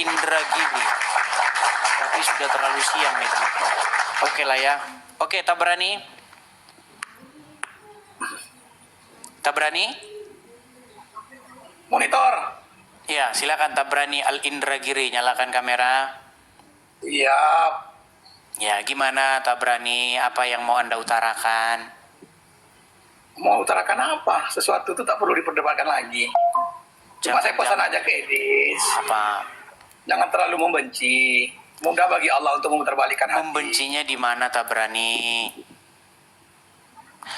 Indragiri. Tapi sudah terlalu siang nih teman-teman. Oke lah ya. Oke, Tabrani. Tabrani? Monitor. Ya, silakan Tabrani Al Indragiri, nyalakan kamera. Iya. Ya, gimana Tabrani? Apa yang mau Anda utarakan? Mau utarakan apa? Sesuatu itu tak perlu diperdebatkan lagi. Cuma saya pesan aja ke Edis. Apa? Jangan terlalu membenci. Mudah bagi Allah untuk memutarbalikkan hati. Membencinya di mana Tabrani?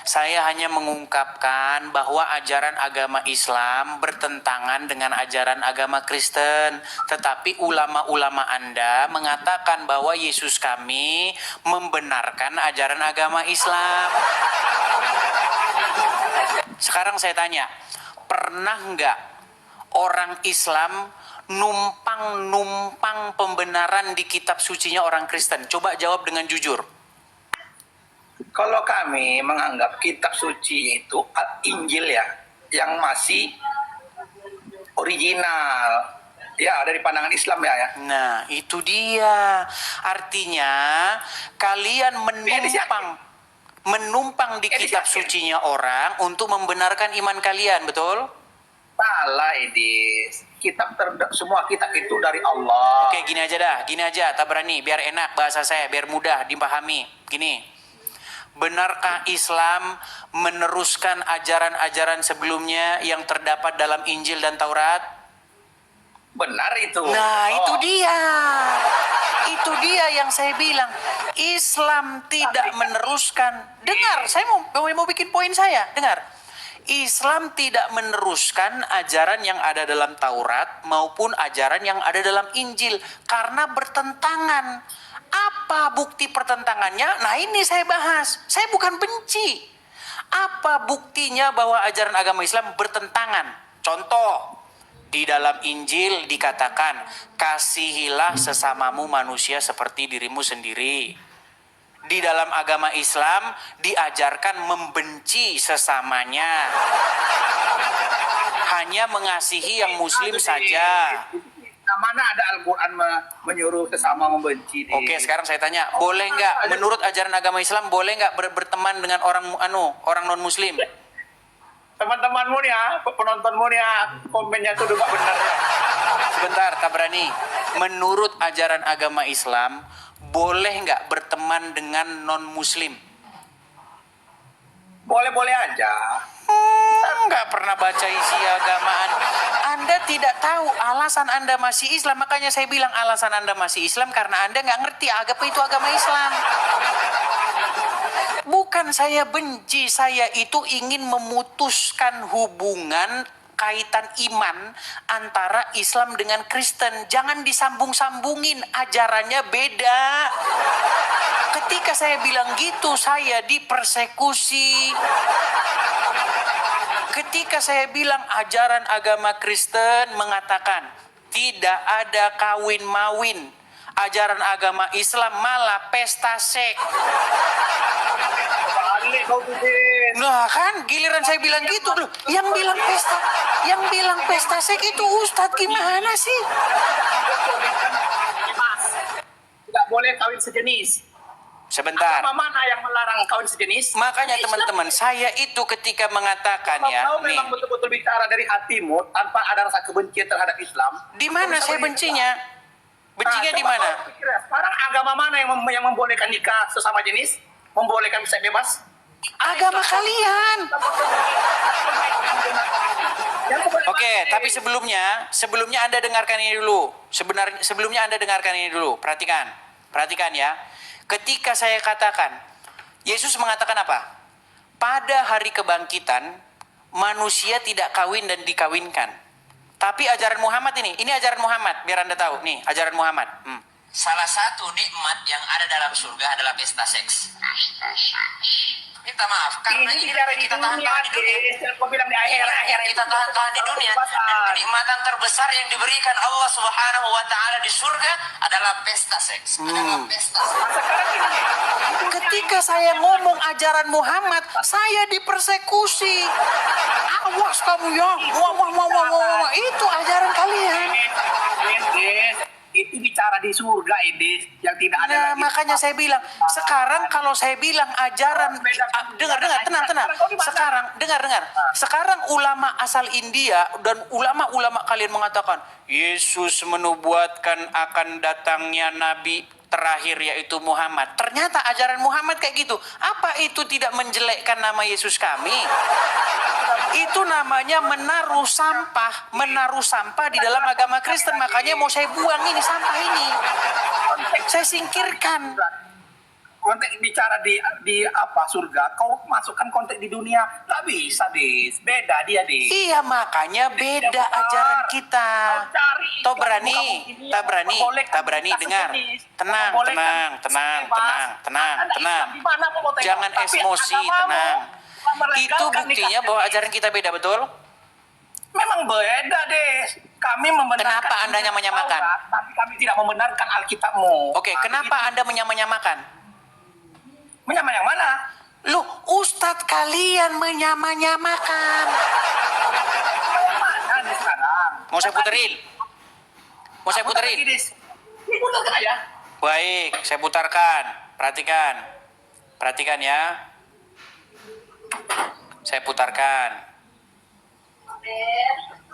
Saya hanya mengungkapkan bahwa ajaran agama Islam bertentangan dengan ajaran agama Kristen. Tetapi ulama-ulama Anda mengatakan bahwa Yesus kami membenarkan ajaran agama Islam. Sekarang saya tanya, pernah nggak orang Islam numpang pembenaran di kitab sucinya orang Kristen? Coba jawab dengan jujur. Kalau kami menganggap kitab suci itu Injil ya, yang masih original, ya dari pandangan Islam ya. Nah, itu dia. Artinya kalian menumpang di kitab sucinya orang untuk membenarkan iman kalian, betul? Salah, Edis. Semua kitab itu dari Allah. Oke, gini aja, Tabrani, biar enak bahasa saya, biar mudah dipahami. Gini. Benarkah Islam meneruskan ajaran-ajaran sebelumnya yang terdapat dalam Injil dan Taurat? Benar itu. Nah, itu dia. Itu dia yang saya bilang. Islam tidak meneruskan. Dengar, saya mau bikin poin saya. Dengar. Islam tidak meneruskan ajaran yang ada dalam Taurat maupun ajaran yang ada dalam Injil karena bertentangan. Apa bukti pertentangannya? Nah, ini saya bahas. Saya bukan benci. Apa buktinya bahwa ajaran agama Islam bertentangan? Contoh, di dalam Injil dikatakan, kasihilah sesamamu manusia seperti dirimu sendiri. Di dalam agama Islam diajarkan membenci sesamanya. Hanya mengasihi yang muslim saja. Mana ada Al-Quran menyuruh sesama membenci? Oke, sekarang saya tanya, boleh nggak menurut ajaran agama Islam boleh nggak berteman dengan orang non Muslim? Teman-temanmu nih ya, penontonmu nih ya, komennya tuh udah benar. Sebentar, Tabrani. Menurut ajaran agama Islam boleh nggak berteman dengan non Muslim? Boleh-boleh aja. Nggak pernah baca isi agamaan. Anda tidak tahu alasan Anda masih Islam. Makanya saya bilang alasan Anda masih Islam karena Anda nggak ngerti apa itu agama Islam. Bukan saya benci, saya itu ingin memutuskan hubungan kaitan iman antara Islam dengan Kristen. Jangan disambung-sambungin, ajarannya beda. Ketika saya bilang gitu, saya dipersekusi. Ketika saya bilang ajaran agama Kristen mengatakan tidak ada kawin mawin, ajaran agama Islam malah pesta seks. Nah kan, giliran saya bilang gitu loh. Yang bilang pesta seks itu Ustadz gimana sih? Tidak boleh kawin sejenis. Sebentar. Agama mana yang melarang kawin sejenis? Makanya teman-teman, saya itu ketika mengatakan kalau ya, kau memang betul-betul bicara dari hatimu tanpa ada rasa kebencian terhadap Islam. Di mana saya bencinya? Bencinya di mana? Sekarang agama mana yang membolehkan nikah sesama jenis? Membolehkan seks bebas? Agama kalian. Oke, tapi sebelumnya Anda dengarkan ini dulu. Sebelumnya Anda dengarkan ini dulu. Perhatikan ya. Ketika saya katakan, Yesus mengatakan apa? Pada hari kebangkitan, manusia tidak kawin dan dikawinkan. Tapi ajaran Muhammad ini ajaran Muhammad, biar Anda tahu. Nih, ajaran Muhammad. Salah satu nikmat yang ada dalam surga adalah pesta seks. Minta maaf, karena ini kita tahan-tahan di dunia. Kita tahan-tahan di dunia. Dan kenikmatan terbesar yang diberikan Allah Subhanahu wa Ta'ala di surga adalah pesta seks. Ketika saya ngomong ajaran Muhammad, saya dipersekusi. Awas kamu ya. Wah. Itu ajaran kalian. bicara di surga ini yang tidak ada Nah, lagi. makanya saya bilang, sekarang kalau saya bilang ajaran, dengar, tenang. Dengar. Sekarang ulama asal India dan ulama-ulama kalian mengatakan, Yesus menubuatkan akan datangnya Nabi terakhir yaitu Muhammad. Ternyata ajaran Muhammad kayak gitu. Apa itu tidak menjelekkan nama Yesus kami? Itu namanya menaruh sampah di dalam agama Kristen. Makanya mau saya buang ini sampah ini. Saya singkirkan. Konteks bicara di apa surga, kau masukkan konteks di dunia, nggak bisa, Dis. Beda dia, Dis. Iya, makanya beda ajaran kita. Tak berani dengar. Tenang. Jangan emosi, tenang. Itu buktinya bahwa ajaran kita beda, betul? Memang beda, Des. Kami membenarkan. Kenapa Anda menyamakan? Tapi kami tidak membenarkan Alkitabmu. Oke, kenapa Anda menyamakan? Menyama yang mana? Loh, Ustadz kalian menyamakan. Mana nih sekarang? Mau saya puterin? Ini putarkan aja. Baik, saya putarkan. Perhatikan ya. Saya putarkan.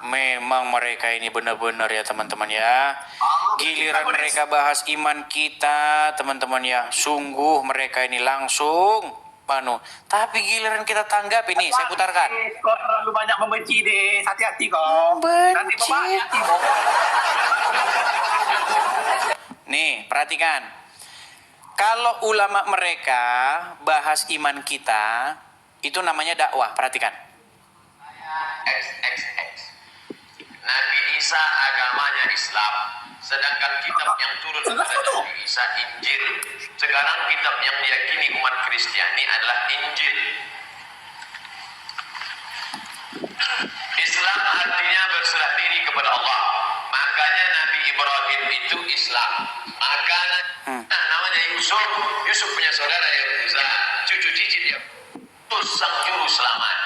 Memang mereka ini benar-benar ya teman-teman ya. Giliran mereka bahas iman kita teman-teman ya. Sungguh mereka ini langsung tapi giliran kita tanggap ini, saya putarkan. Kok terlalu banyak membenci, Des. Hati-hati kok. Nanti berbahaya hatimu. Nih, perhatikan. Kalau ulama mereka bahas iman kita, itu namanya dakwah. Perhatikan. XXX. Nabi Isa agamanya Islam, sedangkan kitab yang turun kepada Nabi Isa Injil. Sekarang kitab yang diyakini umat Kristiani adalah Injil. Islam artinya berserah diri kepada Allah. Makanya Nabi Ibrahim itu Islam. Maka namanya Yusuf punya saudara Yahuza, cucu cicit dia terus sang juru selamat.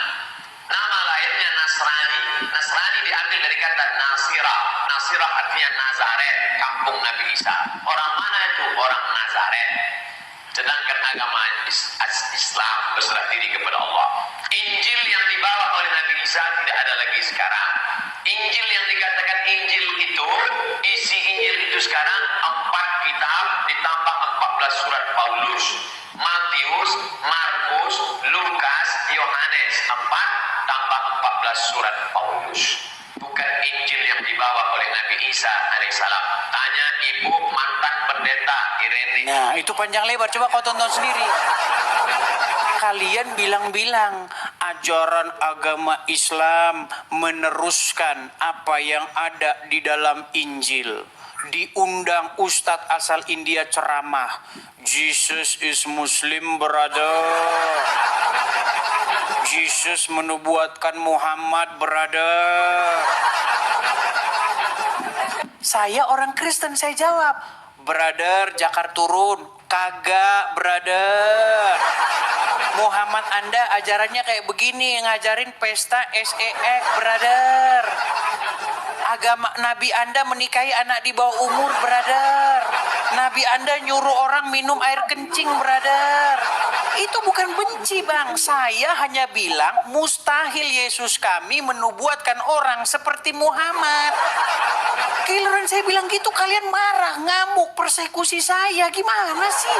Nama lainnya Nasrani. Nasrani diambil dari kata Nasirah. Nasirah artinya Nazaret, kampung Nabi Isa. Orang mana itu? Orang Nazaret. Sedangkan agama Islam berserah diri kepada Allah. Injil yang dibawa oleh Nabi Isa tidak ada lagi sekarang. Injil yang dikatakan Injil itu, isi Injil itu sekarang 4 kitab ditambah 14 surat Paulus. Matius, Markus, Lukas, Yohanes. 4 tambah 14 surat Paulus. Bukan Injil yang dibawa oleh Nabi Isa alaihissalam. Tanya ibu mantan pendeta Irene. Nah, itu panjang lebar. Coba kau tonton sendiri. Kalian bilang-bilang ajaran agama Islam meneruskan apa yang ada di dalam Injil. Diundang Ustadz asal India ceramah. Jesus is Muslim, brother. Jesus menubuatkan Muhammad, brother. Saya orang Kristen, saya jawab, brother, Jakar turun. Kagak, brother. Muhammad Anda ajarannya kayak begini, ngajarin pesta SEX, brother. Agama Nabi Anda menikahi anak di bawah umur, brother. Nabi Anda nyuruh orang minum air kencing, brother. Itu bukan benci, Bang. Saya hanya bilang mustahil Yesus kami menubuatkan orang seperti Muhammad. Giliran saya bilang gitu kalian marah, ngamuk, persekusi saya. Gimana sih?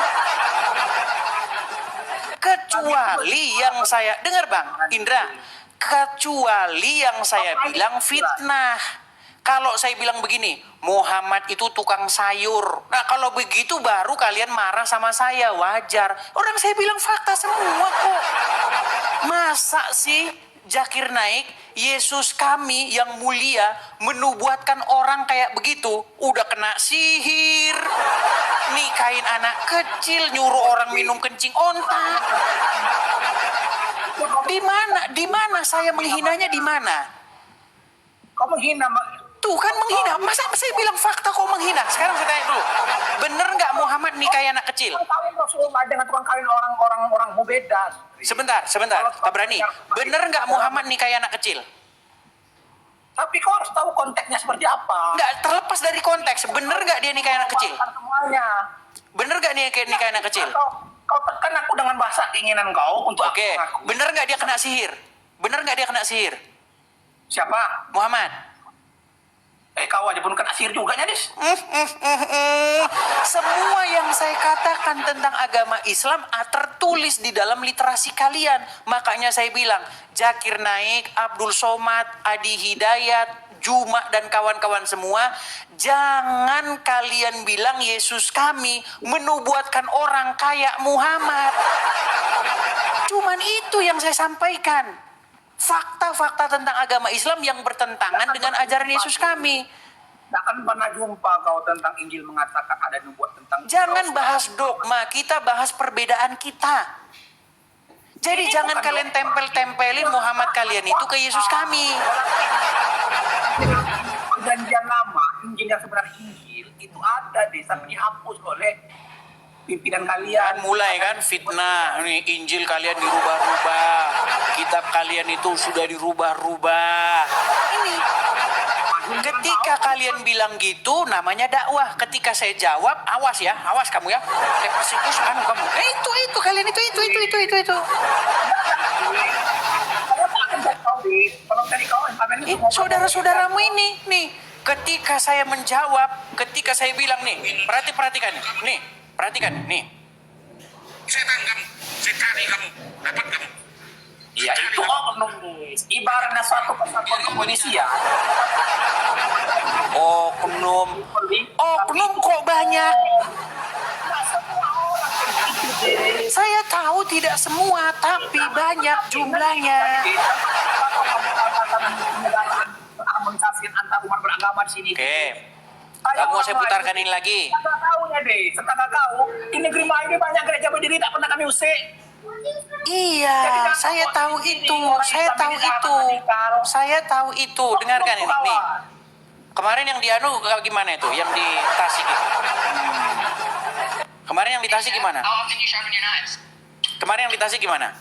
Kecuali yang saya dengar, Bang Indra, kecuali yang saya bilang fitnah. Kalau saya bilang begini, Muhammad itu tukang sayur. Nah, kalau begitu baru kalian marah sama saya, wajar. Orang saya bilang fakta semua kok. Masa sih Zakir Naik, Yesus kami yang mulia menubuatkan orang kayak begitu? Udah kena sihir, nikahin anak kecil, nyuruh orang minum kencing ontak. Di mana saya menghinanya, di mana? Kau menghina, Tuh kan menghina. Masa saya bilang fakta kok menghina? Sekarang saya tanya dulu. Bener nggak Muhammad nikahi anak kecil? kawin Rasulullah dengan tukang kawin orang mau beda. Sebentar. Tak berani. Bener nggak Muhammad nikahi anak kecil? Tapi kau harus tahu konteksnya seperti apa. Nggak terlepas dari konteks. Bener nggak dia nikah anak kecil? Semuanya. Bener nggak dia nikah anak kecil? Kau tekan aku dengan bahasa keinginan kau untuk aku Oke, mengaku. bener nggak dia kena sihir? Bener nggak dia kena sihir? Siapa? Muhammad. Kau aja pun kena sihir juga, Dis. Semua yang saya katakan tentang agama Islam tertulis di dalam literasi kalian. Makanya saya bilang, Zakir Naik, Abdul Somad, Adi Hidayat, Juma dan kawan-kawan semua, jangan kalian bilang Yesus kami menubuatkan orang kayak Muhammad. Cuman itu yang saya sampaikan. Fakta-fakta tentang agama Islam yang bertentangan dengan ajaran Yesus kami. Tidak akan pernah jumpa kau tentang Injil mengatakan ada nubuat tentang. Jangan bahas dogma, kita bahas perbedaan kita. Jadi Ini jangan bukan kalian dogma. tempel-tempelin Muhammad kalian itu ke Yesus kami. Perjanjian lama, Injil yang sebenarnya Injil itu ada deh, sampai dihapus oleh pimpinan kalian. Kan mulai kan fitnah, nih Injil kalian dirubah-rubah, kitab kalian itu sudah dirubah-rubah. Ini ketika kalian bilang gitu namanya dakwah. Ketika saya jawab, awas ya, awas kamu ya. Saya persekusi kamu. Itu kalian itu. Kalau dari kau, Saudara-saudaramu ini nih, ketika saya menjawab, ketika saya bilang nih, perhatikan nih, perhatikan nih. Setan kamu, setani kamu, dapat kamu. ya itu oknum, Dis. Ibaratnya suatu kesatuan kepolisian. Oknum kok banyak. Saya tahu tidak semua, tapi banyak jumlahnya. Harmonisasi antar umat beragama di sini. Oke, kamu saya putarkan ini lagi. Setengah tahunya deh, setengah tahu. Di negeri Melayu ini banyak gereja berdiri tak pernah kami usik. Iya, saya tahu itu. Dengarkan ini, nih. Kemarin yang di Anu gimana itu? Yang di Tasik itu. Kemarin yang di Tasik gimana? Kemarin yang di Tasik gimana?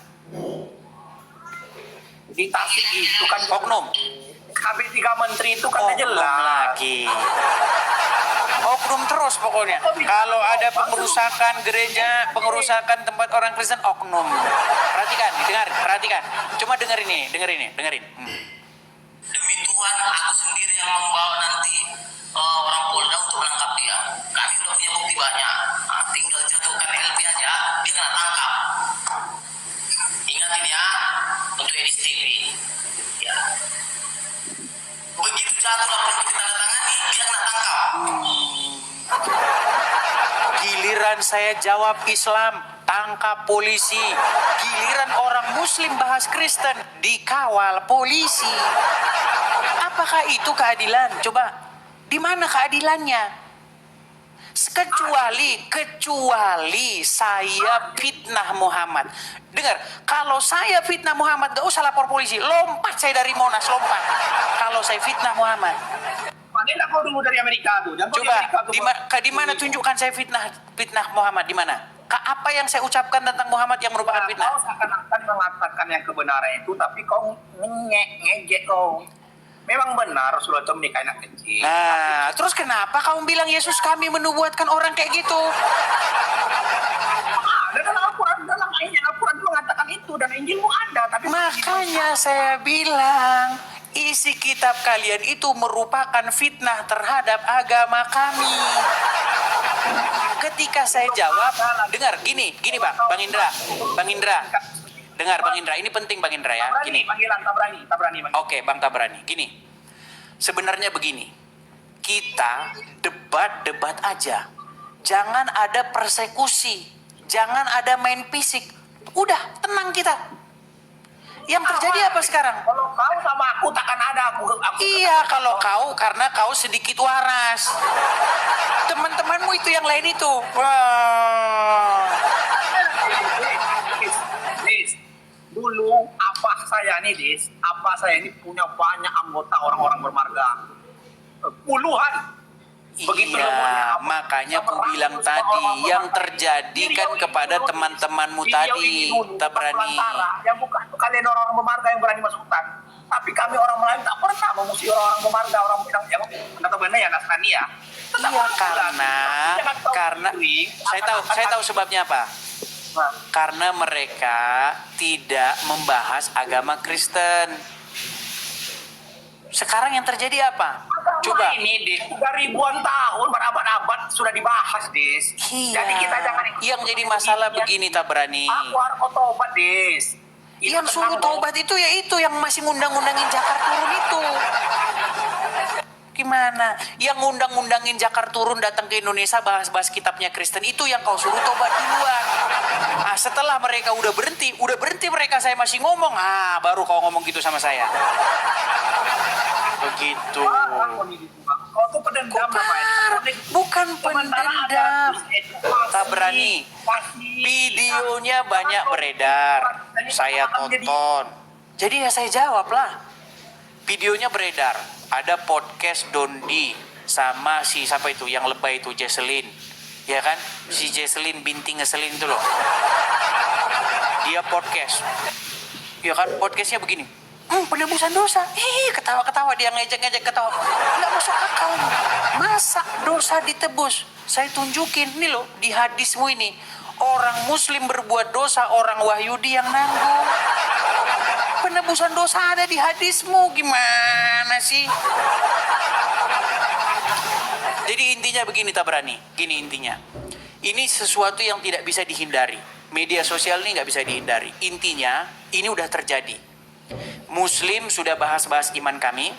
Di Tasik itu kan Oknum. KB3 menteri itu kan Oknum jelas. lagi. Oknum terus pokoknya. Kalau ada pengerusakan gereja, pengerusakan tempat orang Kristen, oknum. Perhatikan. Cuma dengerin. Demi Tuhan, aku sendiri yang membawa nanti orang Polda untuk menangkap dia. Kami sudah punya bukti banyak. Nah, tinggal jatuhkan LP aja, dia kena tangkap. Ingatin ya, untuk Edis TV. Ya. Begitu jatuh laporan itu ditandatangani, dia kena tangkap. Giliran saya jawab Islam, tangkap polisi. Giliran orang Muslim bahas Kristen, dikawal polisi. Apakah itu keadilan? Coba, di mana keadilannya? Kecuali saya fitnah Muhammad. Dengar, kalau saya fitnah Muhammad, gak usah lapor polisi. Lompat saya dari Monas, lompat. Kalau saya fitnah Muhammad. Panggil kau dulu dari Amerika tuh. Jangan Coba, pergi Amerika tuh. di mana tunjukkan saya fitnah Muhammad, di mana? Apa yang saya ucapkan tentang Muhammad yang merupakan Kau fitnah? seakan-akan mengatakan yang kebenaran itu, tapi kau ngejek kau. Memang benar Rasulullah itu menikah anak kecil. Nah, terus kenapa kamu bilang Yesus kami menubuatkan orang kayak gitu? Ada dalam Al-Quran, dalam Injil Al-Quran mengatakan itu, dan Injilmu ada. Tapi Makanya saya bilang, isi kitab kalian itu merupakan fitnah terhadap agama kami. Ketika saya jawab, dengar, gini Bang Indra. Dengar Bang Indra, ini penting Bang Indra ya. Gini. Panggilan, tak berani. Oke, Bang Tabrani. Gini. Sebenarnya begini. Kita debat aja. Jangan ada persekusi. Jangan ada main fisik. Udah, tenang kita. Yang terjadi apa sekarang? Kalau kau sama aku takkan ada aku. Iya, kalau kau karena kau sedikit waras. Teman-temanmu itu yang lain itu. Wah. Dis, dulu apa saya ini punya banyak anggota orang-orang bermarga. Puluhan. Begitu Iya, makanya aku bilang tadi yang terjadi kan kepada teman-temanmu tadi, Tabrani. Yang bukan kalian orang-orang bermarga yang berani masuk hutan. Tapi kami orang Melayu tak pernah memusuhi orang Marga, orang yang notabene ya Nasrani ya. Tetap Iya, orang Jangan tahu karena diri, saya tahu sebabnya apa. Nah, Karena mereka tidak membahas agama Kristen. Sekarang yang terjadi apa? Coba. ini Des, udah ribuan tahun, berabad-abad sudah dibahas Des. Iya. Jadi kita jangan ikut. Yang jadi masalah begini, Tabrani. Aku harus tobat Des. Yang suruh taubat itu ya itu yang masih ngundang-undangin Jakar turun itu. Gimana? Yang ngundang-undangin Jakar turun datang ke Indonesia bahas-bahas kitabnya Kristen itu yang kau suruh tobat duluan. Ah, setelah mereka udah berhenti mereka saya masih ngomong. Ah, baru kau ngomong gitu sama saya. Begitu. Kau tuh pendendam namanya. Bukan Sementara pendendam. ada Tak berani. Videonya banyak beredar. Saya tonton. Jadi ya saya jawab lah. Videonya beredar. Ada podcast Dondi sama si siapa itu yang lebay itu Jesselyn. Ya kan? Si Jesselyn binti ngeselin itu loh. Dia podcast. Ya kan? Podcastnya begini. Penebusan dosa. Ketawa-ketawa dia ngejek-ngejek ketawa. Nggak masuk akal. Masa dosa ditebus? Saya tunjukin nih loh di hadismu ini. Orang Muslim berbuat dosa, orang Wahyudi yang nanggung. Penebusan dosa ada di hadismu. Gimana sih? Jadi intinya begini Tabrani. Gini intinya. Ini sesuatu yang tidak bisa dihindari. Media sosial ini nggak bisa dihindari. Intinya ini udah terjadi. Muslim sudah bahas-bahas iman kami.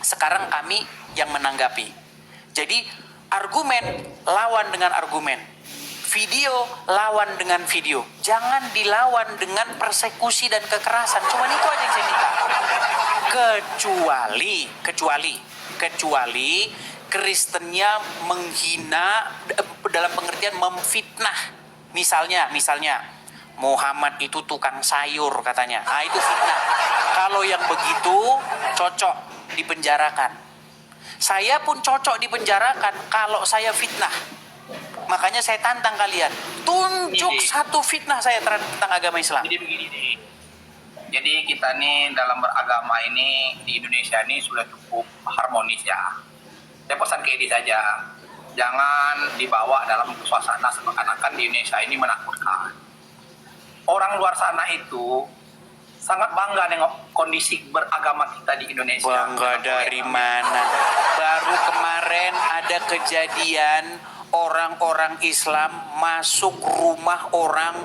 Sekarang kami yang menanggapi. Jadi argumen lawan dengan argumen. Video lawan dengan video. Jangan dilawan dengan persekusi dan kekerasan. Cuma itu aja yang saya minta. Kecuali Kristennya menghina dalam pengertian memfitnah. Misalnya Muhammad itu tukang sayur katanya. Ah, itu fitnah. Kalau yang begitu cocok dipenjarakan. Saya pun cocok dipenjarakan kalau saya fitnah. Makanya saya tantang kalian. Tunjuk satu fitnah saya tentang agama Islam. Jadi begini deh. Jadi kita nih dalam beragama ini di Indonesia ini sudah cukup harmonis ya. Saya pesan ke Edi saja. Jangan dibawa dalam suasana seakan-akan di Indonesia ini menakutkan. Orang luar sana itu sangat bangga dengan kondisi beragama kita di Indonesia. Bangga dari mana? Baru kemarin ada kejadian orang-orang Islam masuk rumah orang,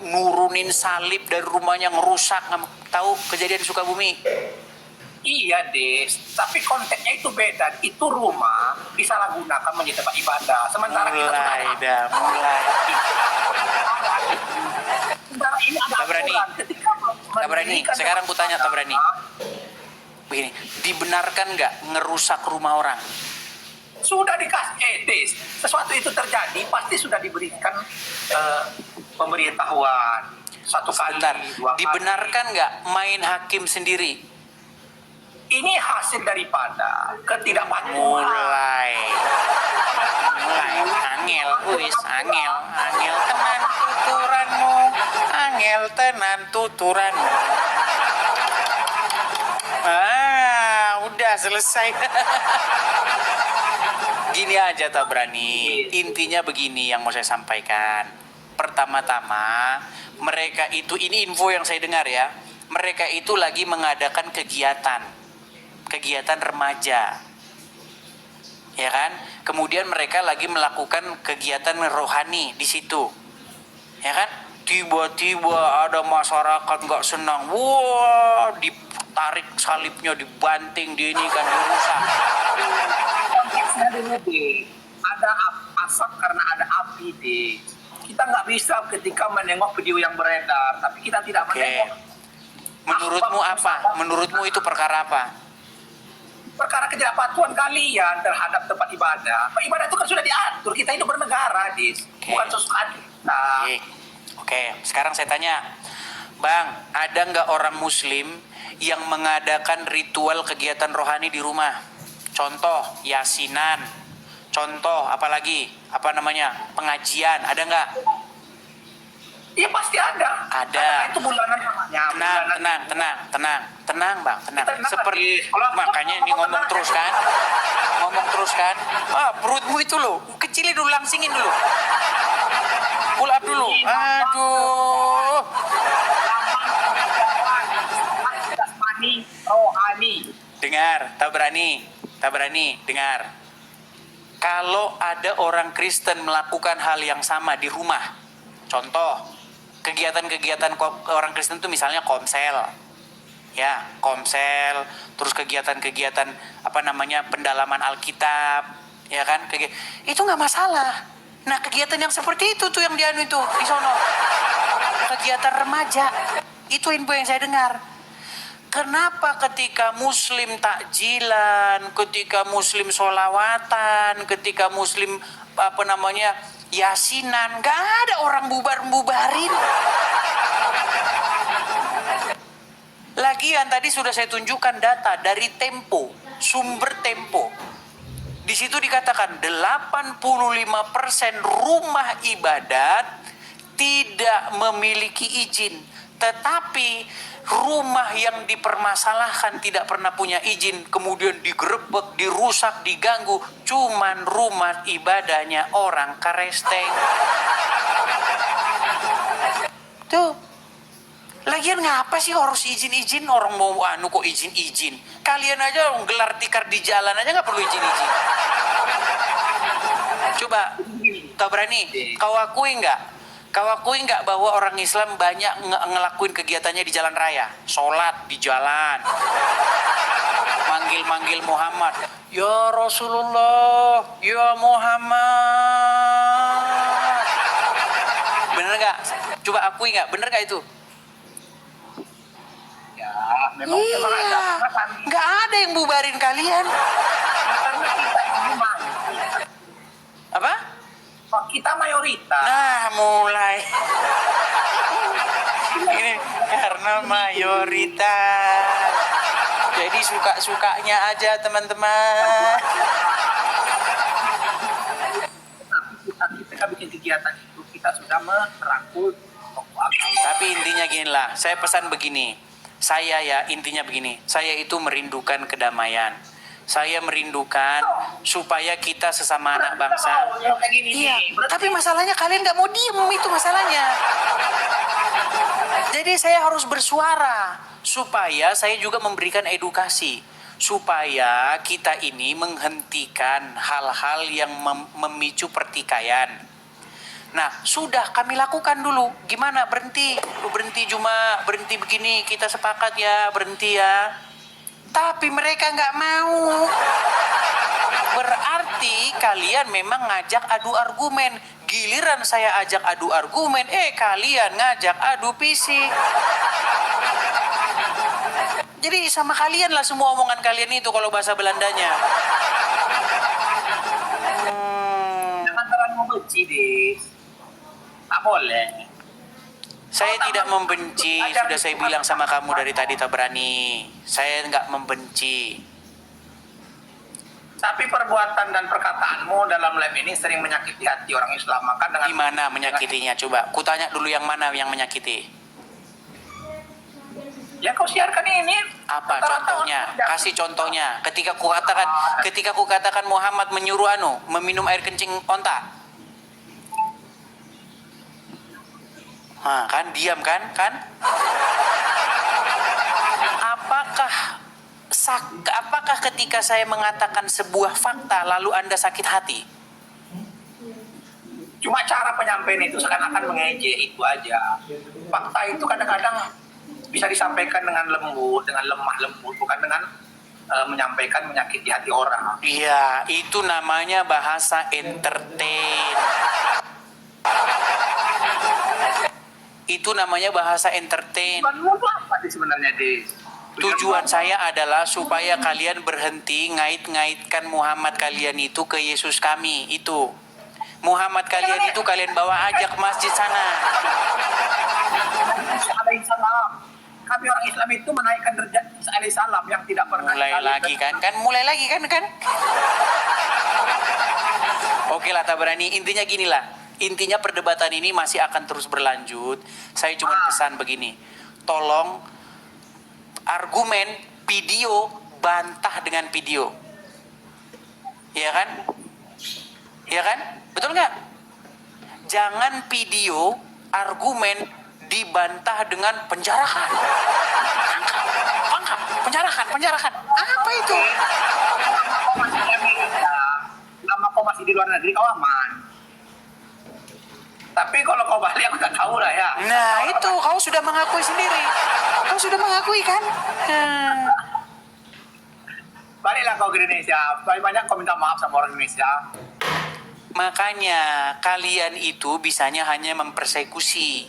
nurunin salib dari rumahnya, ngerusak. Tahu kejadian di Sukabumi? Iya Des, tapi konteksnya itu beda. Itu rumah disalahgunakan menjadi tempat ibadah. Sementara kita Mulai. sementara ini ada Tabrani. aturan. Ketika Tabrani, sekarang ku tanya Tabrani. Begini, dibenarkan nggak ngerusak rumah orang? Sudah dikasih Des, sesuatu itu terjadi pasti sudah diberikan pemberitahuan. Satu Sebentar, kali, dua kali. dibenarkan nggak main hakim sendiri? Ini hasil daripada ketidakpatuhan. Mulai angel tenan tuturanmu. Udah selesai. Gini aja Tabrani, intinya begini yang mau saya sampaikan. Pertama-tama, mereka itu, ini info yang saya dengar ya, mereka itu lagi mengadakan kegiatan remaja, ya kan? Kemudian mereka lagi melakukan kegiatan rohani di situ, ya kan? Tiba-tiba ada masyarakat nggak senang, wah, ditarik salibnya, dibanting, ini kan dirusak. Konteksnya dulu deh, ada asap karena ada api deh. Kita nggak bisa ketika menengok video yang beredar, tapi kita tidak menengok. Menurutmu apa? Menurutmu itu perkara apa? Perkara ketidakpatuhan kalian terhadap tempat ibadah. Tempat ibadah itu kan sudah diatur. Kita itu bernegara, Dis. Bukan sesuatu kita. Oke, sekarang saya tanya, Bang, ada nggak orang Muslim yang mengadakan ritual kegiatan rohani di rumah? Contoh yasinan, contoh apalagi, pengajian, ada nggak? Iya pasti ada. Ada. Karena itu bulanan namanya. Tenang bang, tenang. Kita enak Seperti lagi. Kalau- makanya ini kalau- ngomong terus kan, perutmu itu loh, kecilin dulu, langsingin dulu, pull up dulu. Aduh, Jasmani, rohani. dengar, tak berani, dengar. Kalau ada orang Kristen melakukan hal yang sama di rumah, contoh kegiatan-kegiatan orang Kristen itu misalnya komsel, ya komsel, terus kegiatan-kegiatan pendalaman Alkitab, ya kan, itu nggak masalah. Nah kegiatan yang seperti itu tuh yang dianu itu di sono, kegiatan remaja, itu info yang saya dengar. Kenapa ketika muslim takjilan, ketika muslim sholawatan, ketika muslim yasinan, gak ada orang bubarin. Lagian tadi sudah saya tunjukkan data dari Tempo, sumber Tempo. Di situ dikatakan 85% rumah ibadat tidak memiliki izin, tetapi rumah yang dipermasalahkan tidak pernah punya izin, kemudian digerebek, dirusak, diganggu, cuman rumah ibadahnya orang Karesteng. Tuh. Lagian ngapa sih harus izin-izin, orang mau kok izin-izin. Kalian aja gelar tikar di jalan aja nggak perlu izin-izin. Coba, kau berani? Kau akui nggak? Kau akui nggak bahwa orang Islam banyak ngelakuin kegiatannya di jalan raya? Sholat di jalan, manggil-manggil Muhammad, ya Rasulullah, ya Muhammad. Bener nggak? Coba akui nggak? Bener nggak itu? Ya, memang Iya, ada. nggak ada yang bubarin kalian. Karena kita ini Apa? kita mayoritas. Nah, mulai. Ini karena mayoritas. Jadi suka-sukanya aja teman-teman. Kita bikin kegiatan itu kita sudah merangkul tokoh agama. Tapi intinya gini lah, saya pesan begini. Intinya begini. Saya itu merindukan kedamaian. Saya merindukan supaya kita sesama anak bangsa. Iya, tapi masalahnya kalian nggak mau diem, itu masalahnya. Jadi saya harus bersuara supaya saya juga memberikan edukasi, supaya kita ini menghentikan hal-hal yang memicu pertikaian. Nah, sudah kami lakukan dulu. Gimana? Berhenti begini, kita sepakat ya, berhenti ya. Tapi mereka nggak mau. Berarti kalian memang ngajak adu argumen. Giliran saya ajak adu argumen, kalian ngajak adu fisik. Jadi sama kalian lah semua omongan kalian itu kalau bahasa Belandanya. Jangan terlalu membenci, Dis. Tak boleh. Saya tidak membenci, sudah saya bilang sama kamu dari tadi, tak berani. Saya nggak membenci. Tapi perbuatan dan perkataanmu dalam live ini sering menyakiti hati orang Islam. Maka dengan Gimana menyakitinya? Coba, kutanya dulu yang mana yang menyakiti. ya kau siarkan ini. Apa Rata-rata contohnya? orang Kasih contohnya. Ketika ku katakan Muhammad menyuruh meminum air kencing onta. Kan diam kan? Apakah ketika saya mengatakan sebuah fakta lalu Anda sakit hati? Cuma cara penyampaian itu seakan-akan mengejek itu aja. Fakta itu kadang-kadang bisa disampaikan dengan lembut, dengan lemah lembut, bukan dengan menyampaikan menyakiti hati orang. Iya, itu namanya bahasa entertain. Itu namanya bahasa entertain. Tujuanmu itu apa sih sebenarnya, Dis? Tujuan saya adalah supaya kalian berhenti ngait-ngaitkan Muhammad kalian itu ke Yesus kami. Itu Muhammad kalian itu kalian bawa aja ke masjid sana. Alaihissalam. Kami orang Islam itu menaikkan derajat Isa alaihissalam yang tidak pernah Mulai lagi kan? Oke lah, tak berani. Intinya gini lah. Intinya perdebatan ini masih akan terus berlanjut. Saya cuma pesan begini, tolong argumen video bantah dengan video. Iya kan? Iya kan? Betul nggak? Jangan video argumen dibantah dengan penjarahan. Pangkap, penjarahan. Apa itu? Lama kau masih di luar negeri, kau aman. Tapi kalau kau balik, aku tak tahu lah ya. Nah itu, kau sudah mengakui sendiri. Kau sudah mengakui kan? Baliklah kau ke Indonesia. Banyak kau minta maaf sama orang Indonesia. Makanya kalian itu bisanya hanya mempersekusi.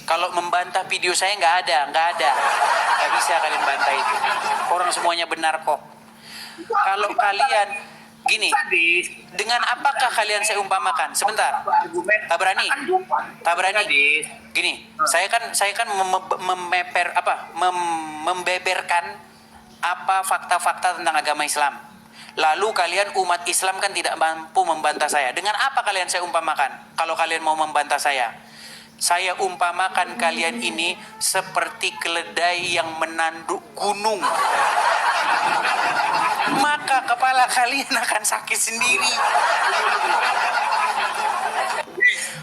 Kalau membantah video saya nggak ada. Nggak bisa kalian bantah itu. Orang semuanya benar kok. Kalau kalian gini, Sadis. dengan apakah kalian saya umpamakan? Sebentar. Argumen. Tak berani. Sadis. Gini, saya kan membeberkan apa fakta-fakta tentang agama Islam. Lalu kalian umat Islam kan tidak mampu membantah saya. Dengan apa kalian saya umpamakan? Kalau kalian mau membantah saya umpamakan kalian ini seperti keledai yang menanduk gunung. Maka kepala kalian akan sakit sendiri.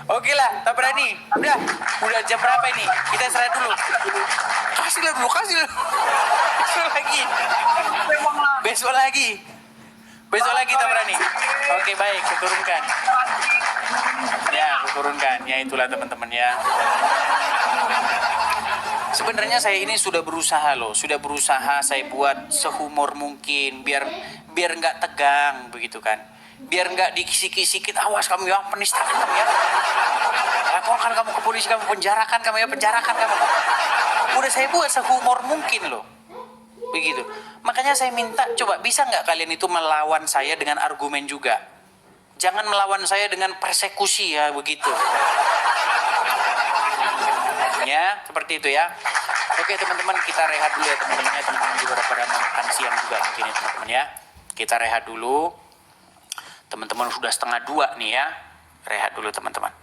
Oke lah, tak berani. Udah jam berapa ini? Kita istirahat dulu. Kasih dulu. Besok lagi tak berani. Oke baik, kuturunkan. Ya itulah teman-teman ya. Sebenarnya saya ini sudah berusaha saya buat sehumor mungkin biar nggak tegang begitu kan, biar nggak disikit-sikit awas kamu ya, penistaan kamu ya, laporkan kamu ke polisi, kamu penjarakan kamu. Udah saya buat sehumor mungkin loh, begitu. Makanya saya minta coba bisa nggak kalian itu melawan saya dengan argumen juga, jangan melawan saya dengan persekusi ya begitu. Ya, seperti itu ya. Oke teman-teman, kita rehat dulu ya teman-teman ya. Teman-teman juga pada makan siang juga mungkin ya teman-teman ya. Kita rehat dulu. Teman-teman sudah 1:30 nih ya. Rehat dulu teman-teman.